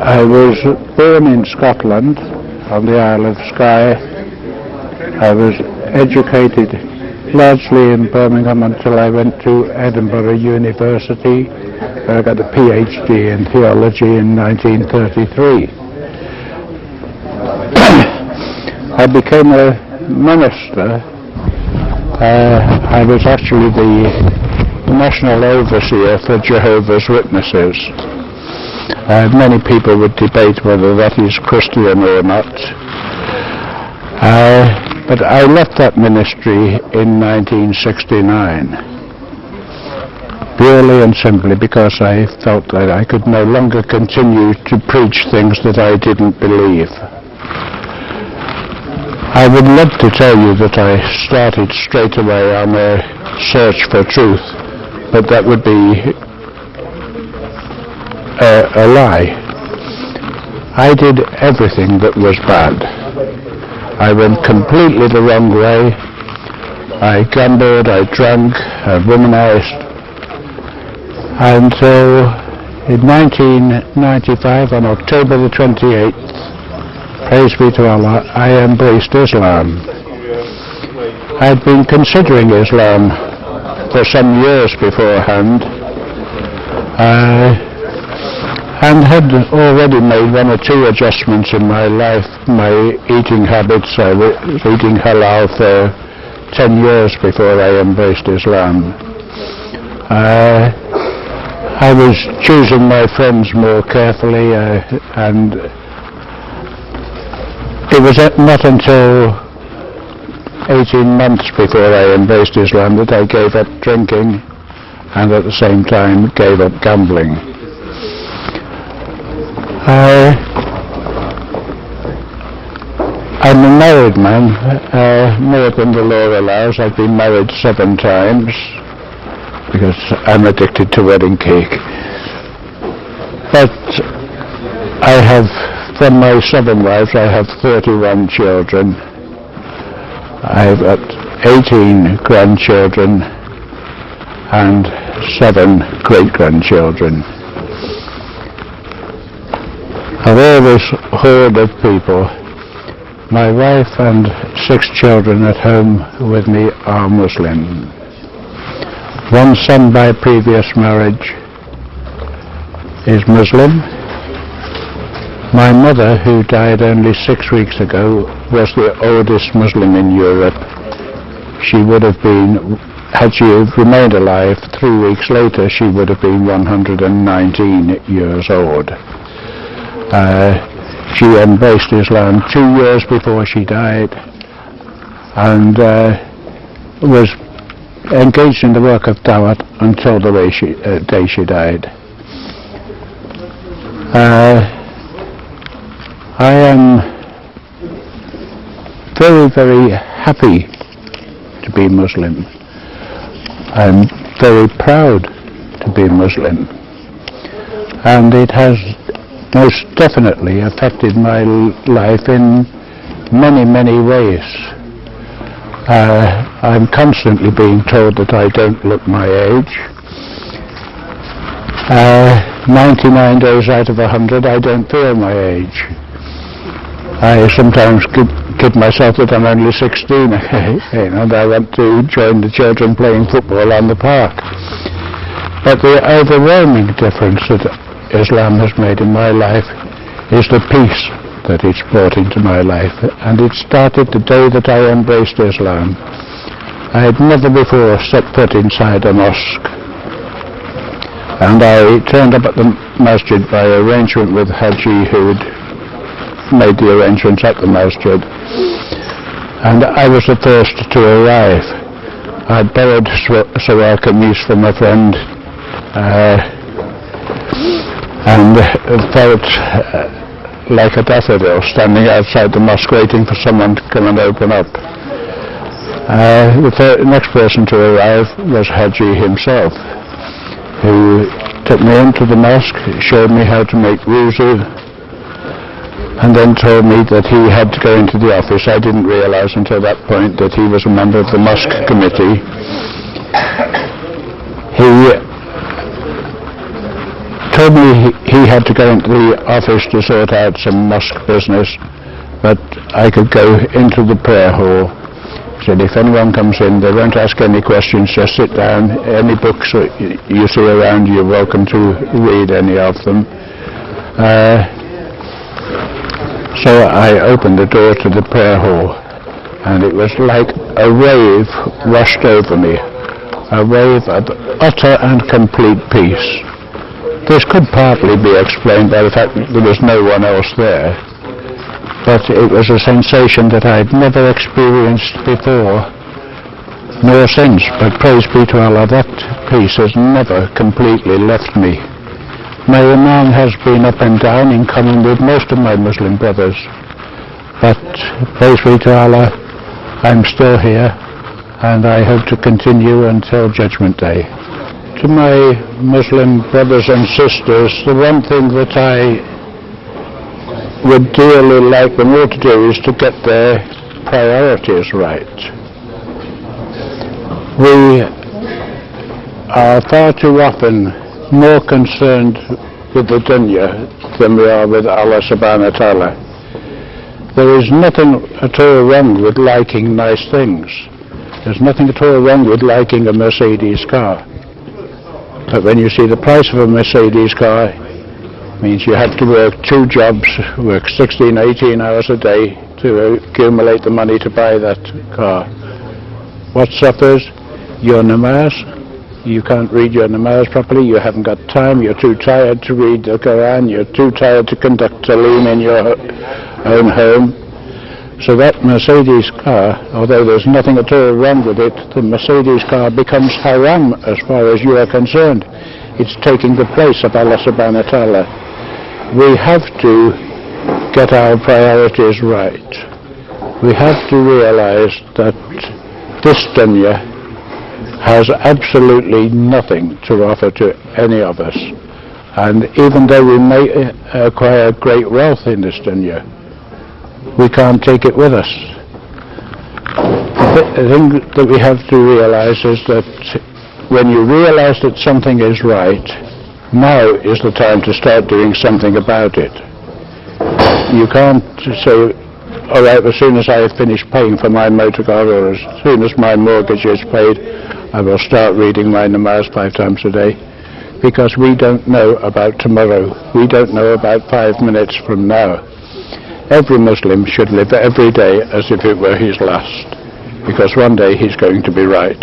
I was born in Scotland, on the Isle of Skye. I was educated largely in Birmingham until I went to Edinburgh University, where I got a PhD in theology in 1933. I became a minister. I was actually the National Overseer for Jehovah's Witnesses. Many people would debate whether that is Christian or not. But I left that ministry in 1969, purely and simply because I felt that I could no longer continue to preach things that I didn't believe. I would love to tell you that I started straight away on a search for truth, but that would be a lie. I did everything that was bad. I went completely the wrong way. I gambled, I drank, I womanized. Until in 1995, on October the 28th, praise be to Allah, I embraced Islam. I'd been considering Islam for some years beforehand, and had already made one or two adjustments in my life, my eating habits. I was eating halal for 10 years before I embraced Islam. I was choosing my friends more carefully, and it was not until 18 months before I embraced Islam that I gave up drinking and at the same time gave up gambling. I'm a married man, more than the law allows. I've been married 7 times because I'm addicted to wedding cake. But I have, from my 7 wives, I have 31 children. I've got 18 grandchildren and 7 great-grandchildren. Of all this horde of people, my wife and 6 children at home with me are Muslim. 1 son by previous marriage is Muslim. My mother, who died only 6 weeks ago, was the oldest Muslim in Europe. She would have been, had she remained alive 3 weeks later, she would have been 119 years old. She embraced Islam 2 years before she died, and was engaged in the work of Dawah until the day she died. I am very, very happy to be Muslim. I'm very proud to be Muslim, and it has most definitely affected my life in many, many ways. I'm constantly being told that I don't look my age. 99 days out of 100 I don't feel my age. I sometimes kid myself that I'm only 16 and I want to join the children playing football on the park. But the overwhelming difference that Islam has made in my life is the peace that it's brought into my life, and it started the day that I embraced Islam. I had never before set foot inside a mosque, and I turned up at the masjid by arrangement with Haji, who had made the arrangements at the masjid, and I was the first to arrive. I'd borrowed Sawar Kameez from a friend, and felt like a daffodil standing outside the mosque waiting for someone to come and open up. The next person to arrive was Haji himself, who took me into the mosque, showed me how to make wuzu, and then told me that he had to go into the office. I didn't realize until that point that he was a member of the mosque committee. He told me he had to go into the office to sort out some mosque business, but I could go into the prayer hall. He said, if anyone comes in, they won't ask any questions, just sit down. Any books that you see around, you're welcome to read any of them. So I opened the door to the prayer hall, and it was like a wave rushed over me, a wave of utter and complete peace. This could partly be explained by the fact that there was no one else there, but it was a sensation that I'd never experienced before, nor since. But praise be to Allah, that peace has never completely left me. My iman has been up and down in common with most of my Muslim brothers, but praise be to Allah, I'm still here, and I hope to continue until Judgment Day. To my Muslim brothers and sisters, the one thing that I would dearly like them all to do is to get their priorities right. We are far too often more concerned with the dunya than we are with Allah subhanahu wa ta'ala. There is nothing at all wrong with liking nice things. There's nothing at all wrong with liking a Mercedes car. But when you see the price of a Mercedes car, it means you have to work 2 jobs, work 16, 18 hours a day to accumulate the money to buy that car. What suffers? Your namaz. You can't read your namaz properly, you haven't got time, you're too tired to read the Quran, you're too tired to conduct salim in your own home. So that Mercedes car, although there's nothing at all wrong with it, the Mercedes car becomes haram as far as you are concerned. It's taking the place of Allah subhanahu wa ta'ala. We have to get our priorities right. We have to realize that this dunya has absolutely nothing to offer to any of us. And even though we may acquire great wealth in this dunya, we can't take it with us. The thing that we have to realize is that when you realize that something is right, now is the time to start doing something about it. You can't say, all right, as soon as I have finished paying for my motor car, or as soon as my mortgage is paid, I will start reading my namaz 5 times a day, because we don't know about tomorrow. We don't know about 5 minutes from now. Every Muslim should live every day as if it were his last, because one day he's going to be right.